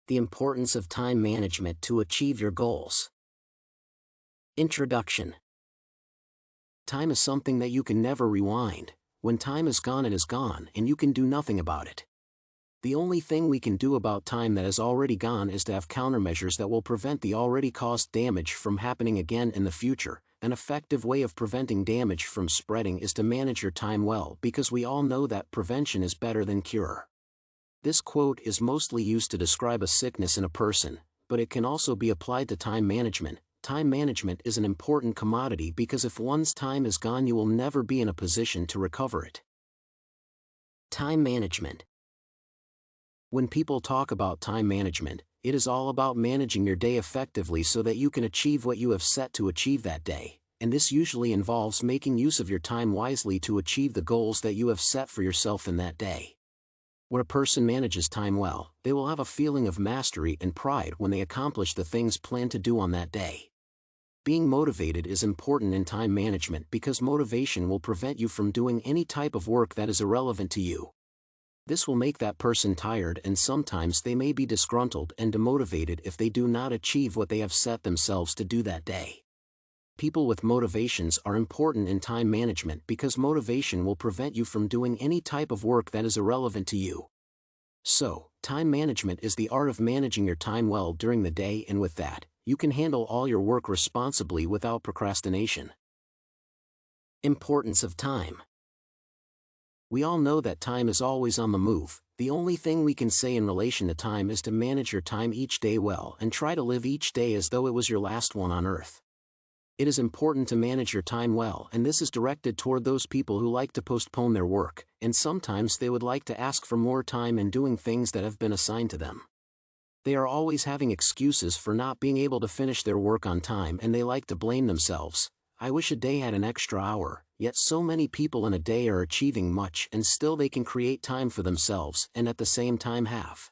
The importance of time management to achieve your goals. Introduction. Time is something that you can never rewind. When time is gone, it is gone, and you can do nothing about it. The only thing we can do about time that is already gone is to have countermeasures that will prevent the already caused damage from happening again in the future. An effective way of preventing damage from spreading is to manage your time well, because we all know that prevention is better than cure. This quote is mostly used to describe a sickness in a person, but it can also be applied to time management. Time management is an important commodity because if one's time is gone, you will never be in a position to recover it. Time management. When people talk about time management, it is all about managing your day effectively so that you can achieve what you have set to achieve that day, and this usually involves making use of your time wisely to achieve the goals that you have set for yourself in that day. When a person manages time well, they will have a feeling of mastery and pride when they accomplish the things planned to do on that day. Being motivated is important in time management because motivation will prevent you from doing any type of work that is irrelevant to you. This will make that person tired, and sometimes they may be disgruntled and demotivated if they do not achieve what they have set themselves to do that day. People with motivations are important in time management because motivation will prevent you from doing any type of work that is irrelevant to you. So, time management is the art of managing your time well during the day, and with that, you can handle all your work responsibly without procrastination. Importance of time. We all know that time is always on the move. The only thing we can say in relation to time is to manage your time each day well and try to live each day as though it was your last one on earth. It is important to manage your time well, and this is directed toward those people who like to postpone their work, and sometimes they would like to ask for more time in doing things that have been assigned to them. They are always having excuses for not being able to finish their work on time, and they like to blame themselves. I wish a day had an extra hour, yet so many people in a day are achieving much and still they can create time for themselves and at the same time have.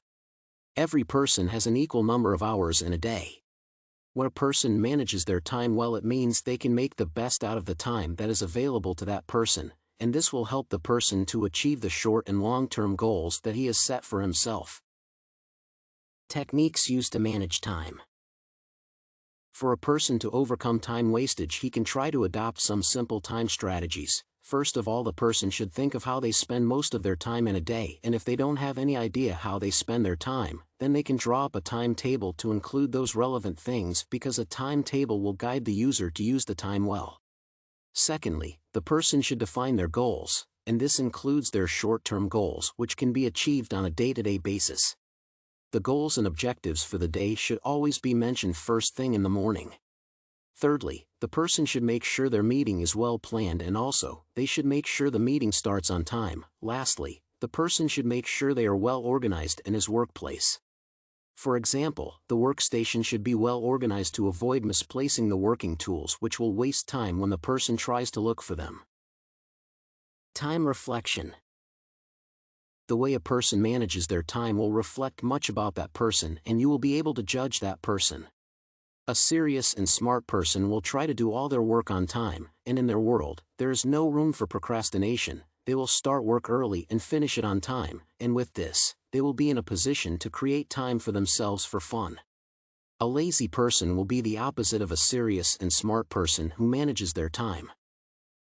Every person has an equal number of hours in a day. When a person manages their time well, it means they can make the best out of the time that is available to that person, and this will help the person to achieve the short and long-term goals that he has set for himself. Techniques used to manage time. For a person to overcome time wastage, he can try to adopt some simple time strategies. First of all, the person should think of how they spend most of their time in a day, and if they don't have any idea how they spend their time, then they can draw up a timetable to include those relevant things, because a timetable will guide the user to use the time well. Secondly, the person should define their goals, and this includes their short-term goals, which can be achieved on a day-to-day basis. The goals and objectives for the day should always be mentioned first thing in the morning. Thirdly, the person should make sure their meeting is well planned, and also, they should make sure the meeting starts on time. Lastly, the person should make sure they are well organized in his workplace. For example, the workstation should be well organized to avoid misplacing the working tools, which will waste time when the person tries to look for them. Time reflection. The way a person manages their time will reflect much about that person, and you will be able to judge that person. A serious and smart person will try to do all their work on time, and in their world, there is no room for procrastination. They will start work early and finish it on time, and with this, they will be in a position to create time for themselves for fun. A lazy person will be the opposite of a serious and smart person who manages their time.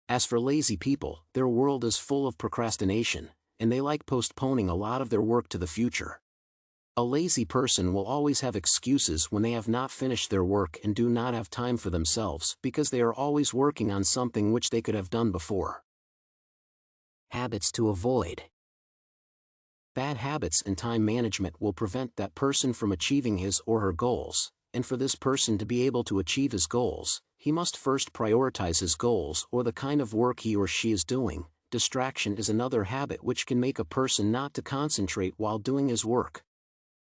As for lazy people, their world is full of procrastination, and they like postponing a lot of their work to the future. A lazy person will always have excuses when they have not finished their work and do not have time for themselves, because they are always working on something which they could have done before. Habits to avoid. Bad habits in time management will prevent that person from achieving his or her goals, and for this person to be able to achieve his goals, he must first prioritize his goals or the kind of work he or she is doing. Distraction is another habit which can make a person not to concentrate while doing his work.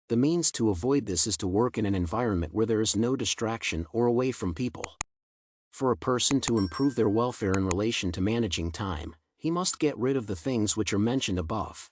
The means to avoid this is to work in an environment where there is no distraction or away from people. For a person to improve their welfare in relation to managing time, he must get rid of the things which are mentioned above.